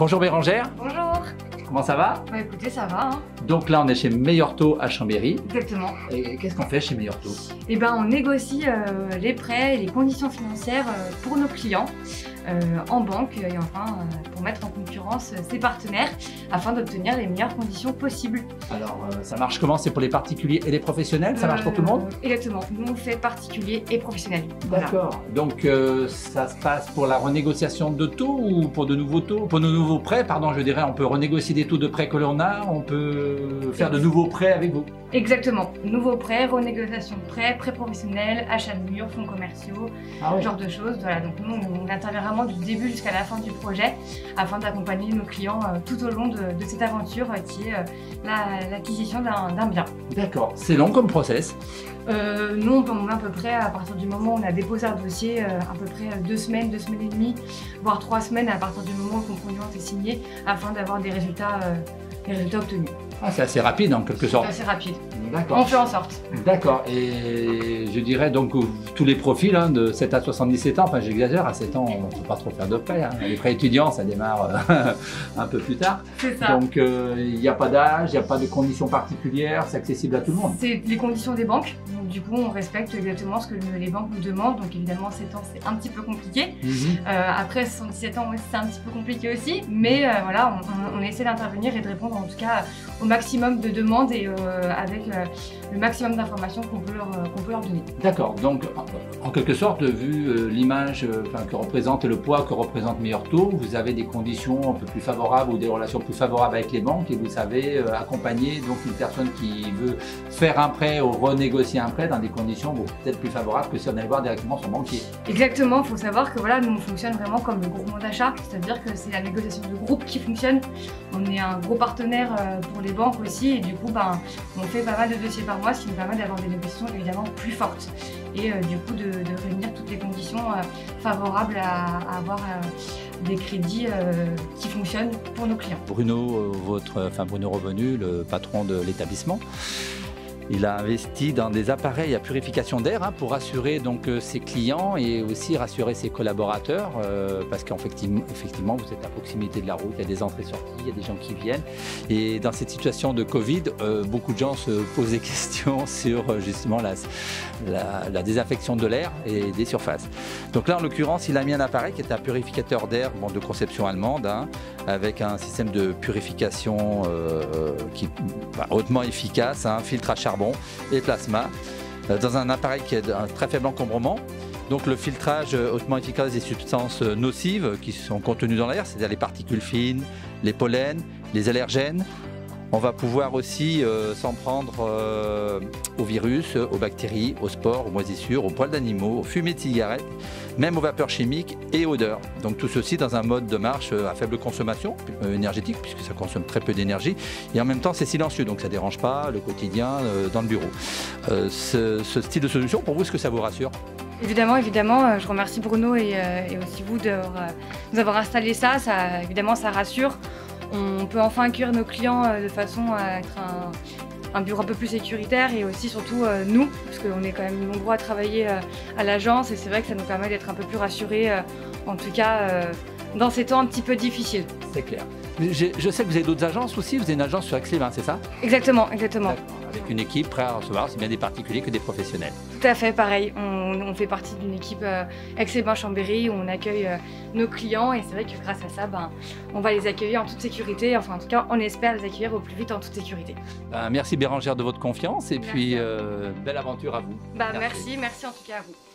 Bonjour Bérangère, Bonjour. comment ça va? Bah écoutez, ça va. Hein. Donc là on est chez Meilleur Taux à Chambéry. Exactement. Et qu'est-ce qu'on fait chez Meilleur Taux? Et ben on négocie les prêts et les conditions financières pour nos clients en banque et enfin pour mettre en concurrence ses partenaires afin d'obtenir les meilleures conditions possibles. Alors ça marche comment? C'est pour les particuliers et les professionnels? Ça marche pour tout le monde? Exactement. Nous on fait particuliers et professionnels. Voilà. D'accord. Donc ça se passe pour la renégociation de taux ou pour de nouveaux taux? Pour de nouveaux prêts, pardon, je dirais, on peut renégocier des taux de prêts que l'on a, on peut faire de nouveaux prêts avec vous? Exactement. Nouveaux prêts, renégociation de prêts, prêts professionnels, achat de murs, fonds commerciaux, ce genre de choses. Voilà. Donc nous on intervient vraiment du début jusqu'à la fin du projet afin d'accompagner nos clients tout au long de cette aventure qui est l'acquisition d'un bien. D'accord. C'est long comme process? Nous on met à peu près à partir du moment où on a déposé un dossier à peu près 2 semaines et demie, voire 3 semaines à partir du moment où le compte rendu est signé afin d'avoir des résultats obtenus. Ah, c'est assez rapide en quelque sorte. C'est assez rapide. D'accord. On fait en sorte. D'accord. Et je dirais donc tous les profils de 7 à 77 ans, enfin j'exagère, à 7 ans on ne peut pas trop faire de prêts. Les prêts étudiants ça démarre un peu plus tard. C'est ça. Donc il n'y a pas d'âge, il n'y a pas de conditions particulières, c'est accessible à tout le monde. C'est les conditions des banques. Donc, du coup on respecte exactement ce que les banques nous demandent. Donc évidemment 7 ans c'est un petit peu compliqué. Après 77 ans c'est un petit peu compliqué aussi. Mais voilà, on essaie d'intervenir et de répondre en tout cas au maximum de demandes et avec le maximum d'informations qu'on peut leur donner. D'accord, donc en quelque sorte, vu l'image que représente et le poids que représente Meilleur Taux, vous avez des conditions un peu plus favorables ou des relations plus favorables avec les banques et vous savez accompagner donc une personne qui veut faire un prêt ou renégocier un prêt dans des conditions peut-être plus favorables que si on allait voir directement son banquier. Exactement, il faut savoir que voilà, nous on fonctionne vraiment comme le groupement d'achat, c'est-à-dire que c'est la négociation de groupe qui fonctionne. On est un gros partenaire pour les banques aussi et du coup on fait pas mal de dossiers par mois, ce qui nous permet d'avoir des négociations évidemment plus fortes et du coup de réunir toutes les conditions favorables à avoir des crédits qui fonctionnent pour nos clients. Bruno, Bruno Revenu, le patron de l'établissement, il a investi dans des appareils à purification d'air pour rassurer donc ses clients et aussi rassurer ses collaborateurs parce qu'effectivement vous êtes à proximité de la route, il y a des entrées-sorties, il y a des gens qui viennent et dans cette situation de Covid, beaucoup de gens se posent des questions sur justement la désinfection de l'air et des surfaces. Donc là en l'occurrence il a mis un appareil qui est un purificateur d'air de conception allemande avec un système de purification qui est hautement efficace, un filtre à charbon et plasma dans un appareil qui est d'un très faible encombrement. Donc le filtrage hautement efficace des substances nocives qui sont contenues dans l'air, c'est-à-dire les particules fines, les pollens, les allergènes. On va pouvoir aussi s'en prendre aux virus, aux bactéries, aux spores, aux moisissures, aux poils d'animaux, aux fumées de cigarettes, même aux vapeurs chimiques et odeurs. Donc tout ceci dans un mode de marche à faible consommation énergétique, puisque ça consomme très peu d'énergie, et en même temps c'est silencieux, donc ça ne dérange pas le quotidien dans le bureau. Ce style de solution, pour vous, est-ce que ça vous rassure ? Évidemment, je remercie Bruno et aussi vous de nous avoir installé ça. Évidemment, ça rassure. On peut enfin accueillir nos clients de façon à être un bureau un peu plus sécuritaire et aussi surtout nous, parce qu'on est quand même nombreux à travailler à l'agence et c'est vrai que ça nous permet d'être un peu plus rassurés, en tout cas dans ces temps un petit peu difficiles. C'est clair. Je sais que vous avez d'autres agences aussi, vous avez une agence sur Aix-les-Bains, c'est ça? Exactement. Avec une équipe prête à recevoir aussi bien des particuliers que des professionnels. Tout à fait, pareil. On fait partie d'une équipe Aix-les-Bains-Chambéry où on accueille nos clients et c'est vrai que grâce à ça, on va les accueillir en toute sécurité. Enfin, en tout cas, on espère les accueillir au plus vite en toute sécurité. Merci Bérangère de votre confiance et puis belle aventure à vous. Merci en tout cas à vous.